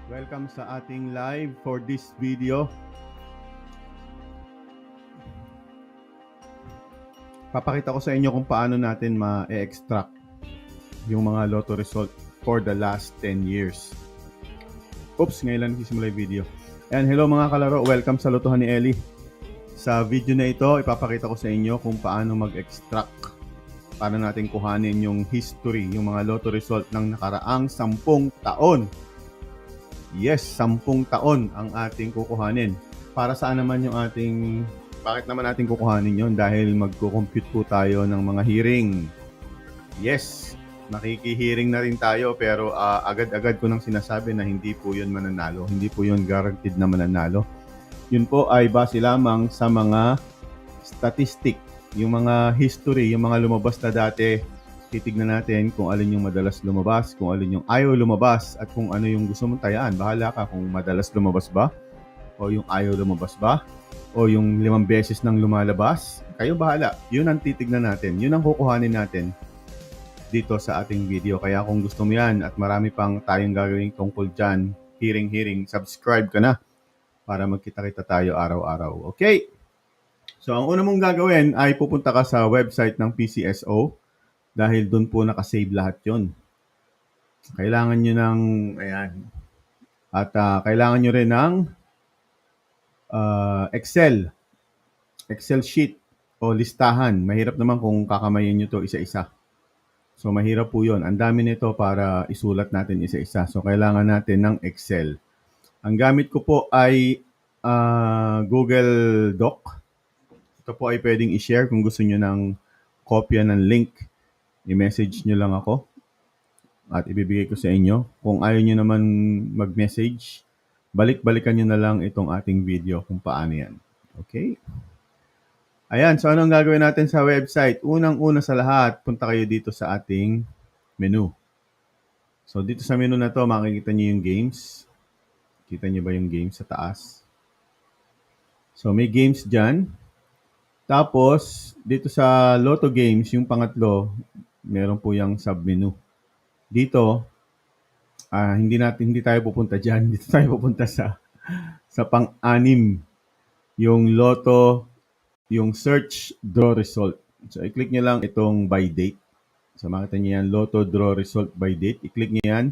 Welcome sa ating live for this video. Papakita ko sa inyo kung paano natin ma-extract yung mga lotto result for the last 10 years. Oops, ngayon lang nagsisimula yung video. And hello mga kalaro, welcome sa Lotohan ni Eli. Sa video na ito, ipapakita ko sa inyo kung paano mag-extract. Paano natin kuhanin yung history, yung mga lotto result ng nakaraang 10 taon. Yes, 10 taon ang ating kukuhanin. Para saan naman yung ating, bakit naman natin kukuhanin yon? Dahil magko-compute po tayo ng mga hearing. Yes, nakikihearing na rin tayo pero agad-agad ko nang sinasabi na hindi po yun mananalo. Hindi po yun guaranteed na mananalo. Yun po ay base lamang sa mga statistic, yung mga history, yung mga lumabas na dati. Titignan natin kung alin yung madalas lumabas, kung alin yung ayaw lumabas, at kung ano yung gusto mong tayaan. Bahala ka kung madalas lumabas ba, o yung ayaw lumabas ba, o yung 5 beses nang lumalabas. Kayo bahala. Yun ang titignan natin. Yun ang kukuhanin natin dito sa ating video. Kaya kung gusto mo yan at marami pang tayong gagawin tungkol dyan, hearing, subscribe ka na para magkita-kita tayo araw-araw. Okay? So, ang una mong gagawin ay pupunta ka sa website ng PCSO. Dahil doon po nakasave lahat yon. Kailangan nyo ng, ayan, at kailangan nyo rin ng Excel sheet o listahan. Mahirap naman kung kakamayin nyo to isa-isa. So, mahirap po yon. Ang dami nito para isulat natin isa-isa. So, kailangan natin ng Excel. Ang gamit ko po ay Google Doc. Ito po ay pwedeng i-share kung gusto nyo ng kopya ng link. I-message nyo lang ako at ibibigay ko sa inyo. Kung ayaw nyo naman mag-message, balik-balikan nyo na lang itong ating video kung paano yan. Okay? Ayan, so anong gagawin natin sa website? Unang-una sa lahat, punta kayo dito sa ating menu. So dito sa menu na to, makikita nyo yung games. Kita nyo ba yung games sa taas? So may games dyan. Tapos, dito sa Lotto Games, yung pangatlo, meron po yung sub-menu. Dito, hindi tayo pupunta diyan. Dito tayo pupunta sa pang-anim, yung Lotto, yung search draw result. So i-click niyo lang itong by date. So makita niyo yan, Lotto draw result by date. I-click niyo yan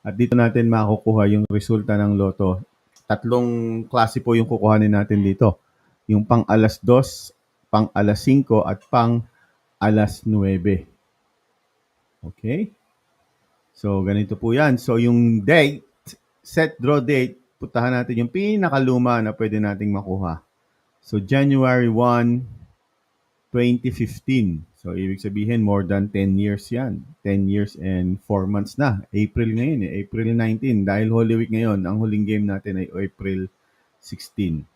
at dito natin makukuha yung resulta ng Lotto. 3 klase po yung kukuhanin natin dito. Yung pang alas 2, pang alas 5 at pang alas 9. Okay? So, ganito po yan. So, yung date, set draw date, puntahan natin yung pinakaluma na pwede nating makuha. So, January 1, 2015. So, ibig sabihin, more than 10 years yan. 10 years and 4 months na. April ngayon April 19. Dahil Holy Week ngayon, ang huling game natin ay April 16.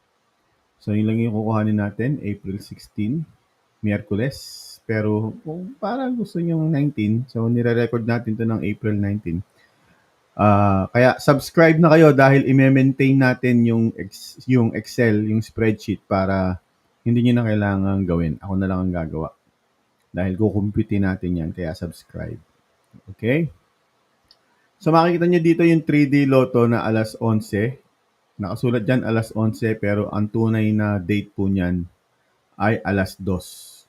So, yun lang yung kukuhanin natin, April 16, Miyerkules. Pero kung parang gusto nyo 19, so nire-record natin to ng April 19. Kaya subscribe na kayo dahil i-maintain natin yung Excel, yung spreadsheet para hindi nyo na kailangan gawin. Ako na lang ang gagawa. Dahil kukumpute natin yan, kaya subscribe. Okay? So makikita nyo dito yung 3D Lotto na alas 11. Nakasulat dyan alas 11 pero ang tunay na date po niyan ay alas 2.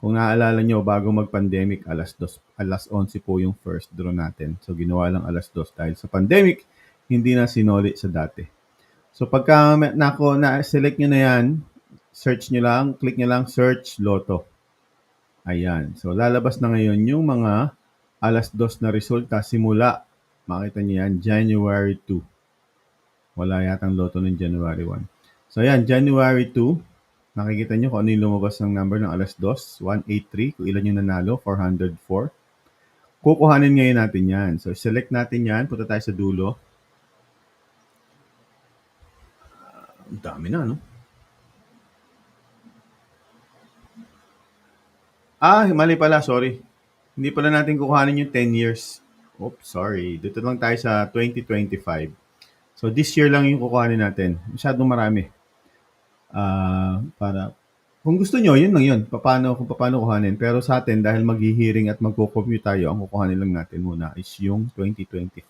Kung naaalala nyo, bago mag-pandemic, alas 11 po yung first draw natin. So, ginawa lang alas 2 dahil sa pandemic, hindi na sinoli sa dati. So, pagka na-select nyo na yan, search nyo lang, click nyo lang, search Lotto. Ayan. So, lalabas na ngayon yung mga alas 2 na resulta simula, makita nyo yan, January 2. Wala yatang Lotto ng January 1. So, ayan, January 2. Nakikita nyo kung ano yung lumabas ng number ng alas 2, 183. Kung ilan yung nanalo, 404. Kukuhanin ngayon natin yan. So, select natin yan. Punta tayo sa dulo. Ang dami na, no? Mali pala. Sorry. Hindi pala natin kukuhanin yung 10 years. Oops, sorry. Dito lang tayo sa 2025. So, this year lang yung kukuhanin natin. Masyadong marami. Para kung gusto nyo, yun lang yun. Kung paano kuhanin. Pero sa atin, dahil maghihiring at magko-compute tayo, ang kukuhanin lang natin muna is yung 2025.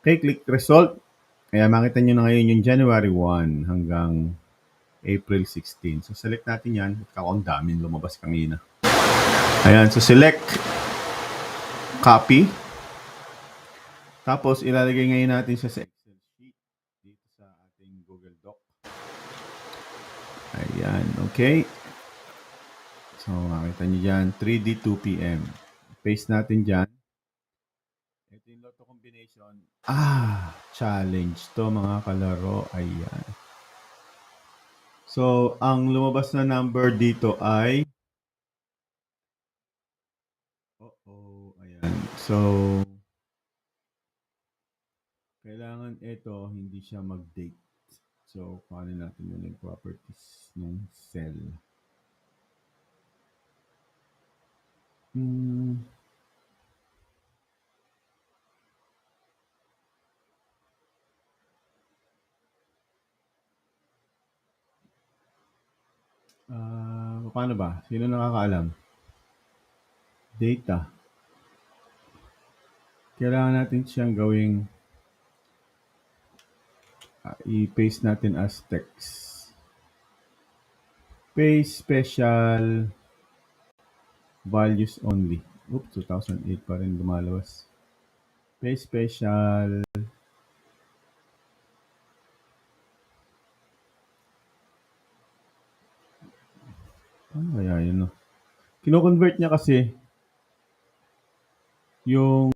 Okay, click result. Kaya makita nyo na ngayon yung January 1 hanggang April 16. So, select natin yan. Ang daming lumabas kanina. Ayan, so select, copy. Tapos, ilalagay ngayon natin siya sa Excel sheet dito sa ating Google Doc. Ayan, okay. So, makita nyo dyan, 3D 2 p.m. Paste natin dyan. Ito yung lotto combination. Challenge to mga kalaro. Ayan. So, ang lumabas na number dito ay ayan. So, kailangan ito hindi siya mag-date. So, paano natin yun yung properties ng cell. Paano ba? Sino nakakaalam? Data. Kailangan natin siyang gawing i-paste natin as text. Paste special values only. Oops, 2008 pa rin lumalabas. Paste special ano kaya yun, no? Kino-convert niya kasi yung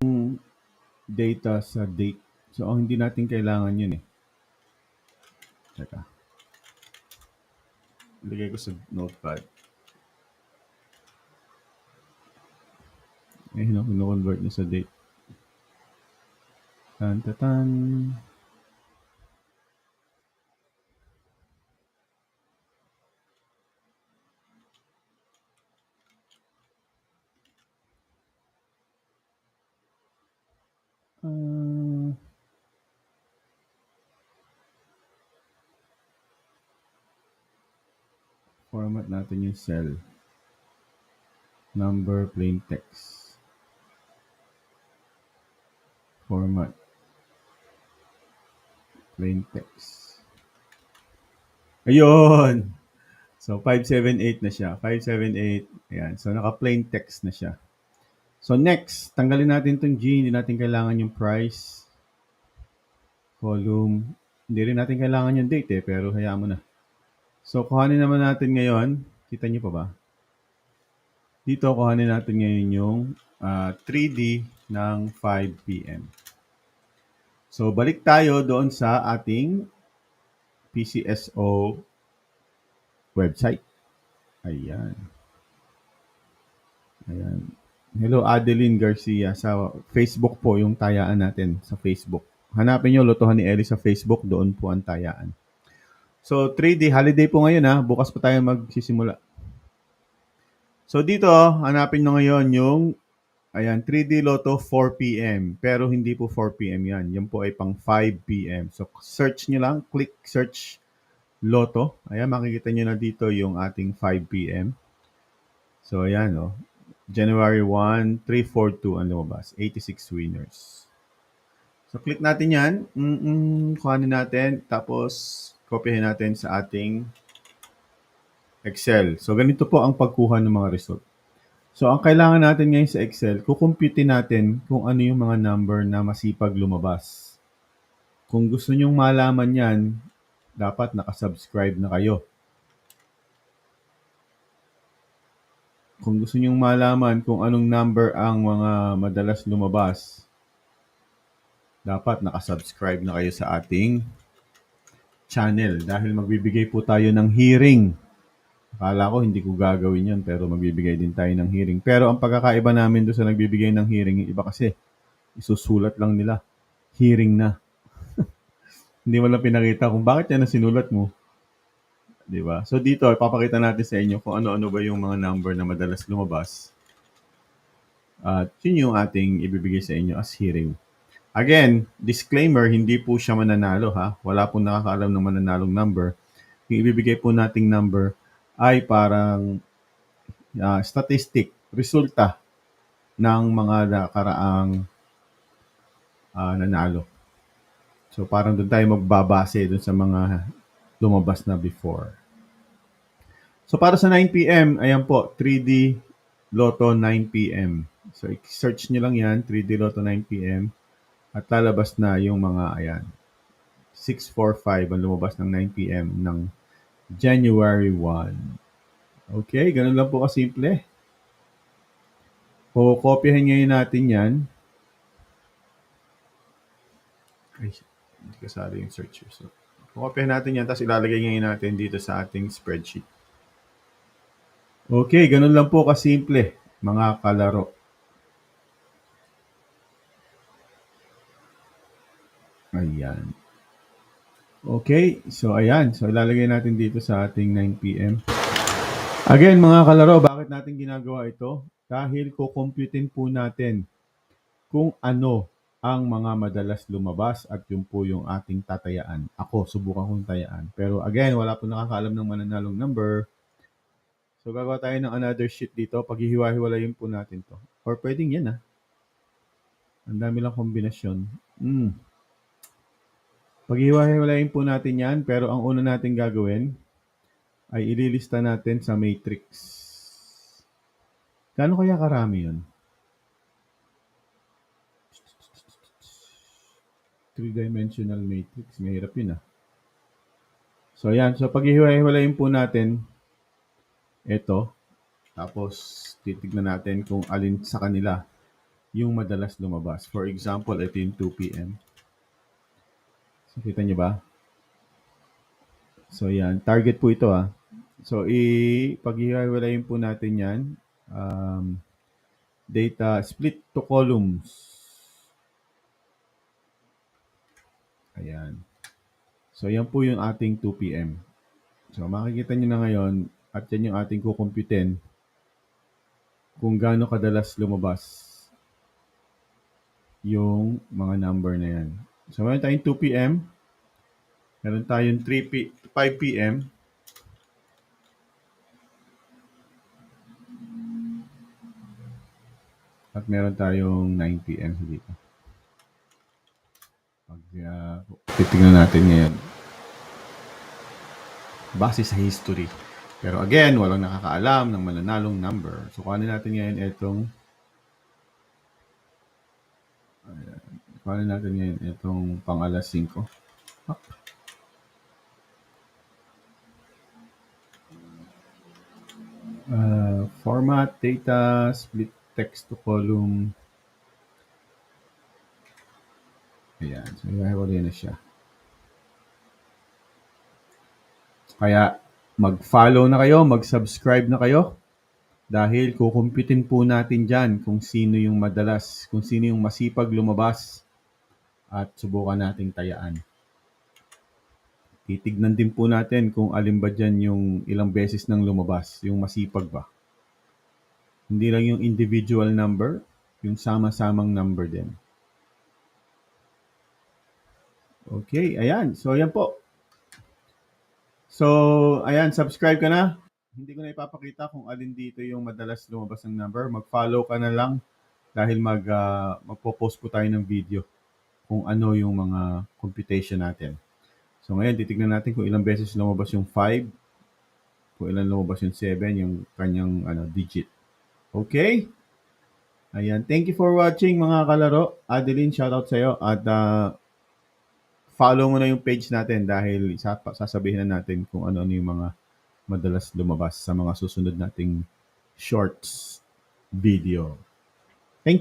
data sa date. So, ang hindi natin kailangan yun eh. Teka. Ilagay ko sa notepad. Kino-convert niya sa date. Tan-tatan. Format natin yung cell. Number, plain text. Format. Plain text. Ayun! So, 578 na siya. 578. Ayan. So, naka-plain text na siya. So, next, tanggalin natin itong G. Hindi natin kailangan yung price. Column. Hindi rin natin kailangan yung date eh, pero hayaan mo na. So, kuhanin naman natin ngayon. Kita niyo pa ba? Dito, kuhanin natin ngayon yung 3D ng 5 p.m. So, balik tayo doon sa ating PCSO website. Ayan. Ayan. Hello, Adeline Garcia. Sa Facebook po yung tayaan natin sa Facebook. Hanapin nyo, Lotohan ni Ellie sa Facebook. Doon po ang tayaan. So, 3D holiday po ngayon ha. Bukas pa tayo magsisimula. So, dito, hanapin nyo ngayon yung 3D Lotto 4 p.m. Pero hindi po 4 p.m. yan. Yan po ay pang 5 p.m. So, search nyo lang. Click search Lotto. Ayan, makikita nyo na dito yung ating 5 p.m. So, ayan, January 1, 342 ang lumabas. 86 winners. So, click natin yan. Kuhanin natin. Tapos, kopyahin natin sa ating Excel. So, ganito po ang pagkuha ng mga result. So, ang kailangan natin ngayon sa Excel, kukumputin natin kung ano yung mga number na masipag lumabas. Kung gusto nyong malaman yan, dapat nakasubscribe na kayo. Kung gusto nyong malaman kung anong number ang mga madalas lumabas, dapat nakasubscribe na kayo sa ating channel dahil magbibigay po tayo ng hearing. Akala ko hindi ko gagawin yun pero magbibigay din tayo ng hearing. Pero ang pagkakaiba namin doon sa nagbibigay ng hearing, yung iba kasi isusulat lang nila. Hearing na. Hindi mo lang pinakita kung bakit yan ang sinulat mo. Diba? So dito, ipapakita natin sa inyo kung ano-ano ba yung mga number na madalas lumabas. At yun yung ating ibibigay sa inyo as hearing. Again, disclaimer, hindi po siya mananalo ha. Wala pong nakakaalam ng mananalong number. Yung ibibigay po nating number ay parang statistic, resulta ng mga nakaraang nanalo. So parang doon tayo magbabase doon sa mga lumabas na before. So para sa 9 PM, ayan po, 3D Lotto 9 PM. So i-search nyo lang yan, 3D Lotto 9 PM. At lalabas na yung mga, ayan, 645 ang lumabas ng 9 PM ng January 1. Okay, ganun lang po kasimple. Kopyahin ngayon natin yan. Ay, hindi kasali yung search. So, kopyahin natin yan, tapos ilalagay ngayon natin dito sa ating spreadsheet. Okay, ganun lang po kasimple, mga kalaro. Ayan. Okay, so ayan. So ilalagay natin dito sa ating 9 PM. Again, mga kalaro, bakit natin ginagawa ito? Dahil kukumputin po natin kung ano ang mga madalas lumabas at yun po yung ating tatayaan. Ako, subukan kong tayaan. Pero again, wala po nakakaalam ng mananalong number. So gagawa tayo ng another sheet dito. Paghihiwa-hiwalayin po natin to. Or pwedeng yan Ang dami lang kombinasyon. Paghihiwa-hiwalayin po natin yan. Pero ang una natin gagawin ay ililista natin sa matrix. Gaano kaya karami yun? 3-dimensional matrix. Mahirap yun So yan. So paghihiwa-hiwalayin po natin ito. Tapos titignan natin kung alin sa kanila yung madalas lumabas. For example, ito yung 2 PM. So kita nyo ba? So yan. Target po ito So paghihiwalayin po natin yan. Data split to columns. Ayan. So, yan po yung ating 2 PM. So, makikita nyo na ngayon at yan yung ating kukumputin kung gaano kadalas lumabas yung mga number na yan. So, meron tayong 2 PM. Meron tayong 5 PM. At meron tayong 9 PM dito. Titignan natin ngayon. Base sa history. Pero again, walang nakakaalam ng mananalong number. So, kuhanin natin ngayon itong pang alas 5. Format, data, split text to column. Ayan. So, iwahiwalay na siya. Kaya, mag-follow na kayo, mag-subscribe na kayo. Dahil kukumputin po natin dyan kung sino yung madalas, kung sino yung masipag lumabas at subukan nating tayaan. Titignan din po natin kung alin ba dyan yung ilang beses nang lumabas, yung masipag ba. Hindi lang yung individual number, yung sama-samang number din. Okay, ayan. So, ayan po. So, ayan, subscribe ka na. Hindi ko na ipapakita kung alin dito yung madalas lumabas ng number. Mag-follow ka na lang dahil magpo-post po tayo ng video kung ano yung mga computation natin. So, ngayon, titignan natin kung ilang beses lumabas yung 5, kung ilang lumabas yung 7, yung kanyang digit. Okay? Ayan. Thank you for watching, mga kalaro. Adeline, shoutout sa'yo. At follow mo na yung page natin dahil sasabihin na natin kung ano yung mga madalas lumabas sa mga susunod nating shorts video.